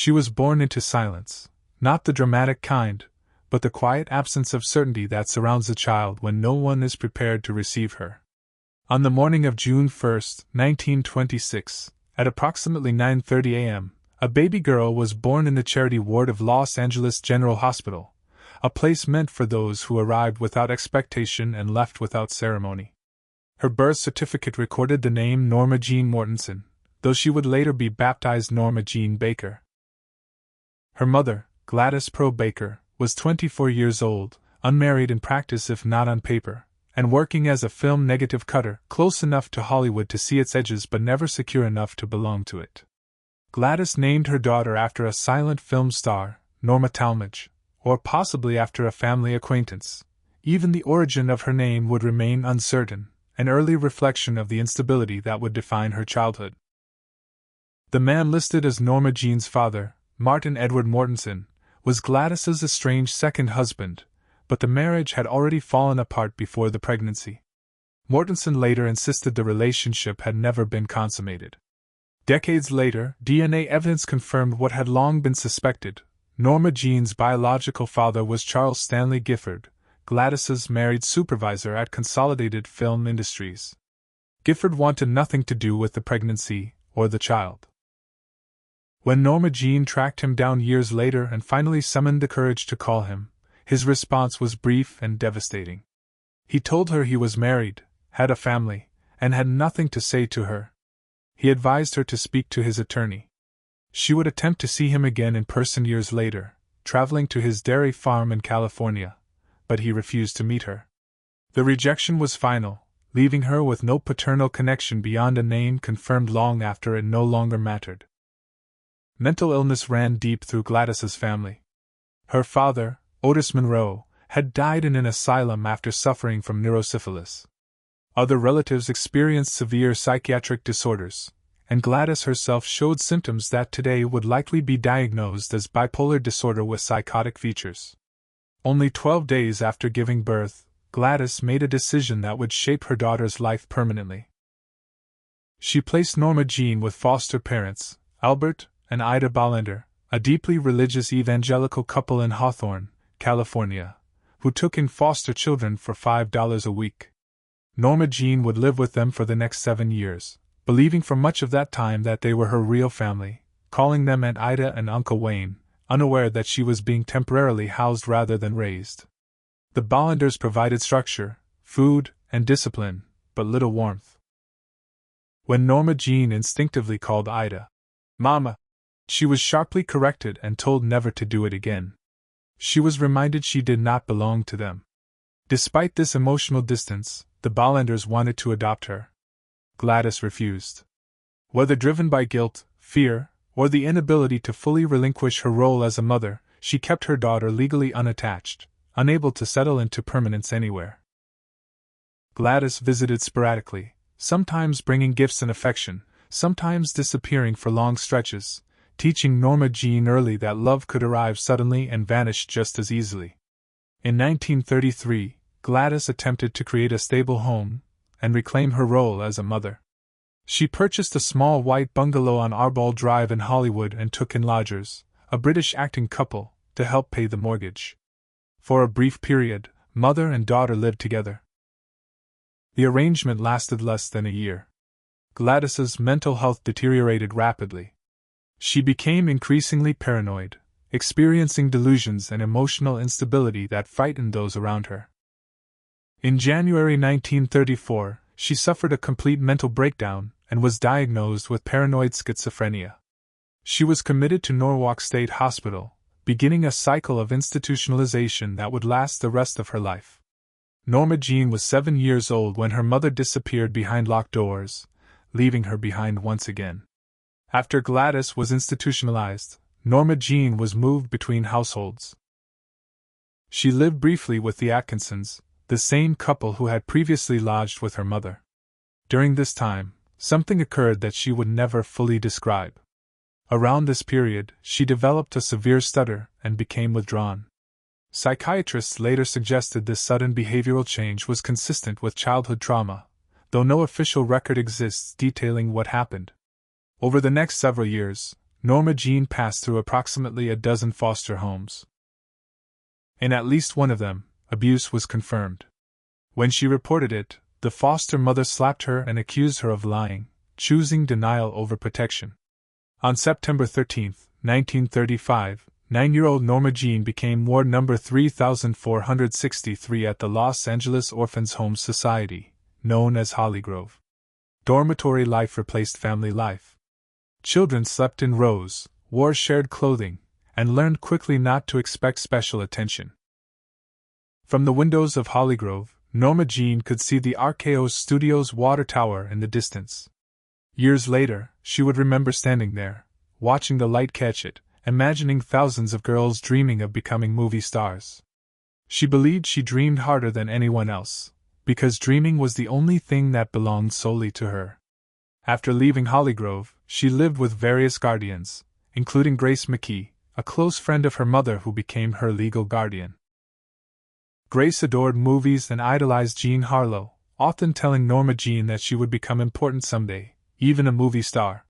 She was born into silence, not the dramatic kind, but the quiet absence of certainty that surrounds a child when no one is prepared to receive her. On the morning of June 1, 1926, at approximately 9:30 a.m., a baby girl was born in the charity ward of Los Angeles General Hospital, a place meant for those who arrived without expectation and left without ceremony. Her birth certificate recorded the name Norma Jeane Mortensen, though she would later be baptized Norma Jeane Baker. Her mother, Gladys Pro Baker, was 24 years old, unmarried in practice if not on paper, and working as a film negative cutter, close enough to Hollywood to see its edges but never secure enough to belong to it. Gladys named her daughter after a silent film star, Norma Talmadge, or possibly after a family acquaintance. Even the origin of her name would remain uncertain, an early reflection of the instability that would define her childhood. The man listed as Norma Jeane's father, Martin Edward Mortensen, was Gladys's estranged second husband, but the marriage had already fallen apart before the pregnancy. Mortensen later insisted the relationship had never been consummated. Decades later, DNA evidence confirmed what had long been suspected. Norma Jeane's biological father was Charles Stanley Gifford, Gladys's married supervisor at Consolidated Film Industries. Gifford wanted nothing to do with the pregnancy or the child. When Norma Jeane tracked him down years later and finally summoned the courage to call him, his response was brief and devastating. He told her he was married, had a family, and had nothing to say to her. He advised her to speak to his attorney. She would attempt to see him again in person years later, traveling to his dairy farm in California, but he refused to meet her. The rejection was final, leaving her with no paternal connection beyond a name confirmed long after it no longer mattered. Mental illness ran deep through Gladys's family. Her father, Otis Monroe, had died in an asylum after suffering from neurosyphilis. Other relatives experienced severe psychiatric disorders, and Gladys herself showed symptoms that today would likely be diagnosed as bipolar disorder with psychotic features. Only 12 days after giving birth, Gladys made a decision that would shape her daughter's life permanently. She placed Norma Jeane with foster parents, Albert and Ida Ballender, a deeply religious evangelical couple in Hawthorne, California, who took in foster children for $5 a week. Norma Jeane would live with them for the next 7 years, believing for much of that time that they were her real family, calling them Aunt Ida and Uncle Wayne, unaware that she was being temporarily housed rather than raised. The Ballenders provided structure, food, and discipline, but little warmth. When Norma Jeane instinctively called Ida Mama, she was sharply corrected and told never to do it again. She was reminded she did not belong to them. Despite this emotional distance, the Ballenders wanted to adopt her. Gladys refused. Whether driven by guilt, fear, or the inability to fully relinquish her role as a mother, she kept her daughter legally unattached, unable to settle into permanence anywhere. Gladys visited sporadically, sometimes bringing gifts and affection, sometimes disappearing for long stretches, teaching Norma Jeane early that love could arrive suddenly and vanish just as easily. In 1933, Gladys attempted to create a stable home and reclaim her role as a mother. She purchased a small white bungalow on Arbol Drive in Hollywood and took in lodgers, a British acting couple, to help pay the mortgage. For a brief period, mother and daughter lived together. The arrangement lasted less than a year. Gladys's mental health deteriorated rapidly. She became increasingly paranoid, experiencing delusions and emotional instability that frightened those around her. In January 1934, she suffered a complete mental breakdown and was diagnosed with paranoid schizophrenia. She was committed to Norwalk State Hospital, beginning a cycle of institutionalization that would last the rest of her life. Norma Jeane was 7 years old when her mother disappeared behind locked doors, leaving her behind once again. After Gladys was institutionalized, Norma Jeane was moved between households. She lived briefly with the Atkinsons, the same couple who had previously lodged with her mother. During this time, something occurred that she would never fully describe. Around this period, she developed a severe stutter and became withdrawn. Psychiatrists later suggested this sudden behavioral change was consistent with childhood trauma, though no official record exists detailing what happened. Over the next several years, Norma Jeane passed through approximately a dozen foster homes. In at least one of them, abuse was confirmed. When she reported it, the foster mother slapped her and accused her of lying, choosing denial over protection. On September 13, 1935, 9-year-old Norma Jeane became ward number 3463 at the Los Angeles Orphans' Home Society, known as Hollygrove. Dormitory life replaced family life. Children slept in rows, wore shared clothing, and learned quickly not to expect special attention. From the windows of Hollygrove, Norma Jeane could see the RKO Studios water tower in the distance. Years later, she would remember standing there, watching the light catch it, imagining thousands of girls dreaming of becoming movie stars. She believed she dreamed harder than anyone else, because dreaming was the only thing that belonged solely to her. After leaving Hollygrove, she lived with various guardians, including Grace McKee, a close friend of her mother who became her legal guardian. Grace adored movies and idolized Jean Harlow, often telling Norma Jeane that she would become important someday, even a movie star.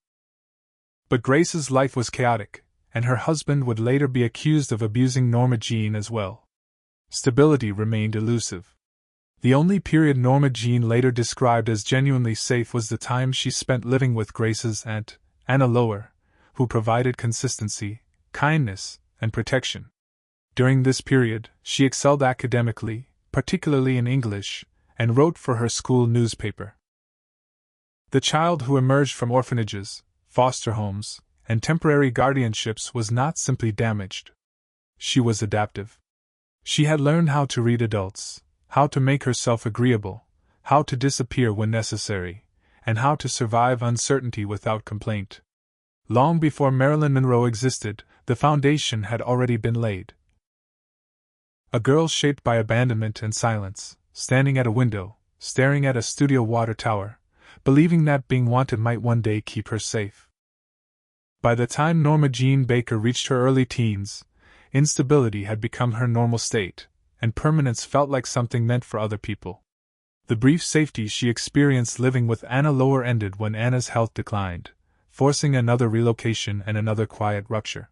But Grace's life was chaotic, and her husband would later be accused of abusing Norma Jeane as well. Stability remained elusive. The only period Norma Jeane later described as genuinely safe was the time she spent living with Grace's aunt, Anna Lower, who provided consistency, kindness, and protection. During this period, she excelled academically, particularly in English, and wrote for her school newspaper. The child who emerged from orphanages, foster homes, and temporary guardianships was not simply damaged. She was adaptive. She had learned how to read adults, how to make herself agreeable, how to disappear when necessary, and how to survive uncertainty without complaint. Long before Marilyn Monroe existed, the foundation had already been laid. A girl shaped by abandonment and silence, standing at a window, staring at a studio water tower, believing that being wanted might one day keep her safe. By the time Norma Jeane Baker reached her early teens, instability had become her normal state, and permanence felt like something meant for other people. The brief safety she experienced living with Anna Lower ended when Anna's health declined, forcing another relocation and another quiet rupture.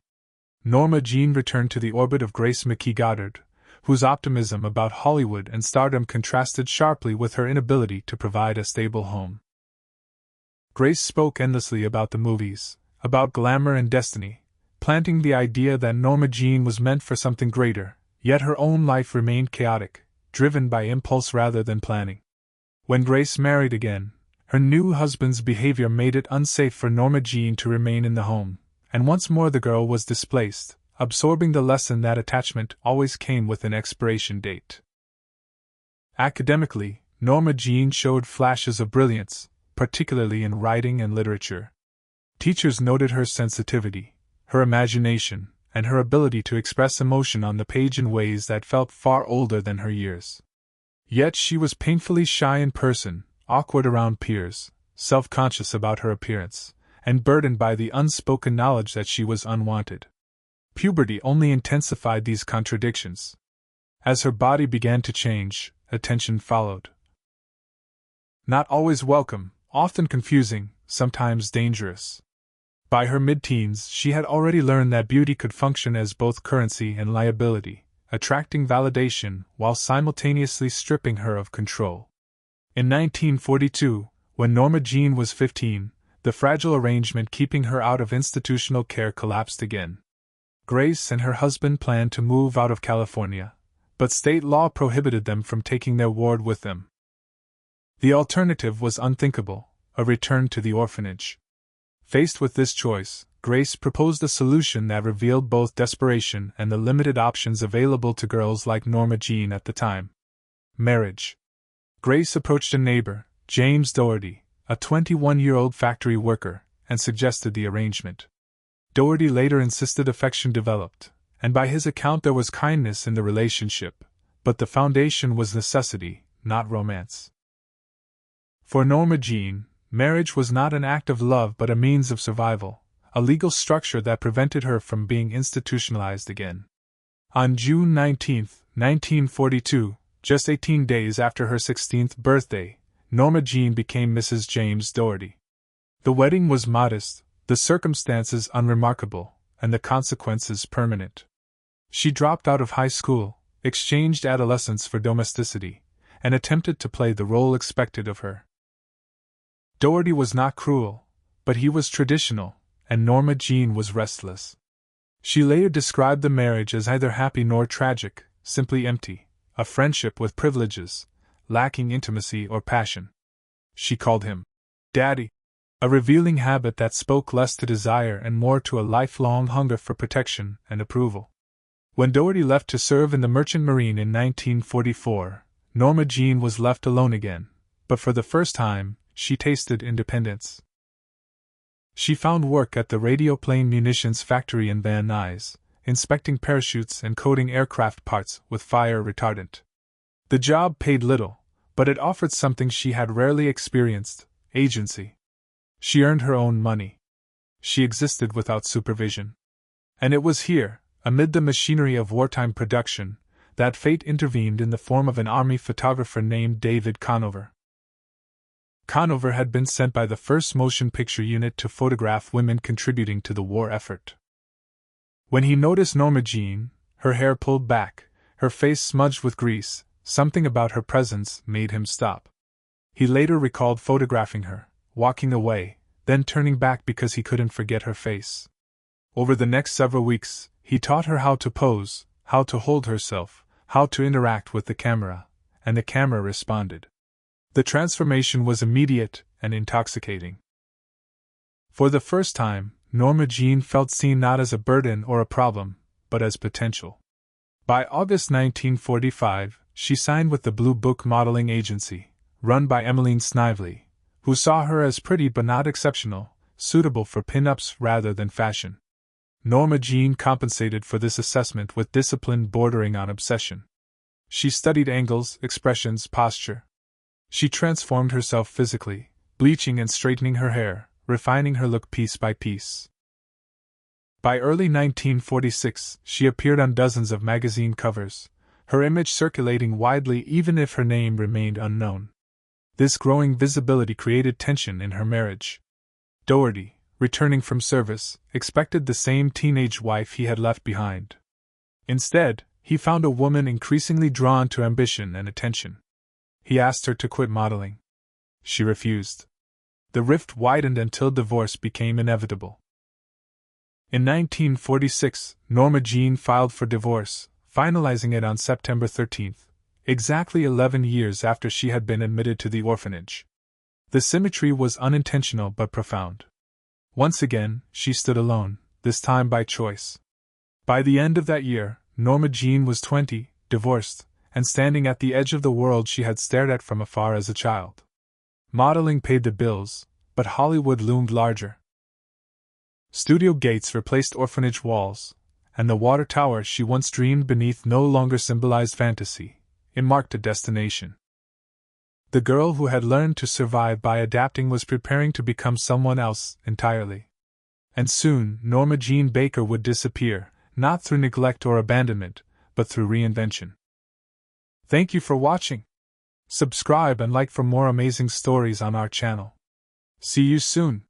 Norma Jeane returned to the orbit of Grace McKee Goddard, whose optimism about Hollywood and stardom contrasted sharply with her inability to provide a stable home. Grace spoke endlessly about the movies, about glamour and destiny, planting the idea that Norma Jeane was meant for something greater, yet her own life remained chaotic, driven by impulse rather than planning. When Grace married again, her new husband's behavior made it unsafe for Norma Jeane to remain in the home, and once more the girl was displaced, absorbing the lesson that attachment always came with an expiration date. Academically, Norma Jeane showed flashes of brilliance, particularly in writing and literature. Teachers noted her sensitivity, her imagination, and her ability to express emotion on the page in ways that felt far older than her years. Yet she was painfully shy in person, awkward around peers, self-conscious about her appearance, and burdened by the unspoken knowledge that she was unwanted. Puberty only intensified these contradictions. As her body began to change, attention followed. Not always welcome, often confusing, sometimes dangerous. By her mid-teens, she had already learned that beauty could function as both currency and liability, attracting validation while simultaneously stripping her of control. In 1942, when Norma Jeane was 15, the fragile arrangement keeping her out of institutional care collapsed again. Grace and her husband planned to move out of California, but state law prohibited them from taking their ward with them. The alternative was unthinkable: a return to the orphanage. Faced with this choice, Grace proposed a solution that revealed both desperation and the limited options available to girls like Norma Jeane at the time: marriage. Grace approached a neighbor, James Doherty, a 21-year-old factory worker, and suggested the arrangement. Doherty later insisted affection developed, and by his account there was kindness in the relationship, but the foundation was necessity, not romance. For Norma Jeane, marriage was not an act of love but a means of survival, a legal structure that prevented her from being institutionalized again. On June 19, 1942, just 18 days after her 16th birthday, Norma Jeane became Mrs. James Doherty. The wedding was modest, The circumstances unremarkable, and the consequences permanent. She dropped out of high school, exchanged adolescence for domesticity, and attempted to play the role expected of her. Doherty was not cruel, but he was traditional, and Norma Jeane was restless. She later described the marriage as neither happy nor tragic, simply empty, a friendship with privileges, lacking intimacy or passion. She called him Daddy, a revealing habit that spoke less to desire and more to a lifelong hunger for protection and approval. When Doherty left to serve in the Merchant Marine in 1944, Norma Jeane was left alone again, but for the first time, she tasted independence. She found work at the Radioplane Munitions Factory in Van Nuys, inspecting parachutes and coating aircraft parts with fire retardant. The job paid little, but it offered something she had rarely experienced: agency. She earned her own money. She existed without supervision. And it was here, amid the machinery of wartime production, that fate intervened in the form of an army photographer named David Conover. Conover had been sent by the 1st Motion Picture Unit to photograph women contributing to the war effort. When he noticed Norma Jeane, her hair pulled back, her face smudged with grease, something about her presence made him stop. He later recalled photographing her, walking away, then turning back because he couldn't forget her face. Over the next several weeks, he taught her how to pose, how to hold herself, how to interact with the camera, and the camera responded. The transformation was immediate and intoxicating. For the first time, Norma Jeane felt seen not as a burden or a problem, but as potential. By August 1945, she signed with the Blue Book modeling agency, run by Emmeline Snively, who saw her as pretty but not exceptional, suitable for pin-ups rather than fashion. Norma Jeane compensated for this assessment with discipline bordering on obsession. She studied angles, expressions, posture. She transformed herself physically, bleaching and straightening her hair, refining her look piece by piece. By early 1946, she appeared on dozens of magazine covers, her image circulating widely even if her name remained unknown. This growing visibility created tension in her marriage. Doherty, returning from service, expected the same teenage wife he had left behind. Instead, he found a woman increasingly drawn to ambition and attention. He asked her to quit modeling. She refused. The rift widened until divorce became inevitable. In 1946, Norma Jeane filed for divorce, finalizing it on September 13, exactly 11 years after she had been admitted to the orphanage. The symmetry was unintentional but profound. Once again, she stood alone, this time by choice. By the end of that year, Norma Jeane was 20, divorced, and standing at the edge of the world she had stared at from afar as a child. Modeling paid the bills, but Hollywood loomed larger. Studio gates replaced orphanage walls, and the water tower she once dreamed beneath no longer symbolized fantasy, it marked a destination. The girl who had learned to survive by adapting was preparing to become someone else entirely. And soon, Norma Jeane Baker would disappear, not through neglect or abandonment, but through reinvention. Thank you for watching. Subscribe and like for more amazing stories on our channel. See you soon.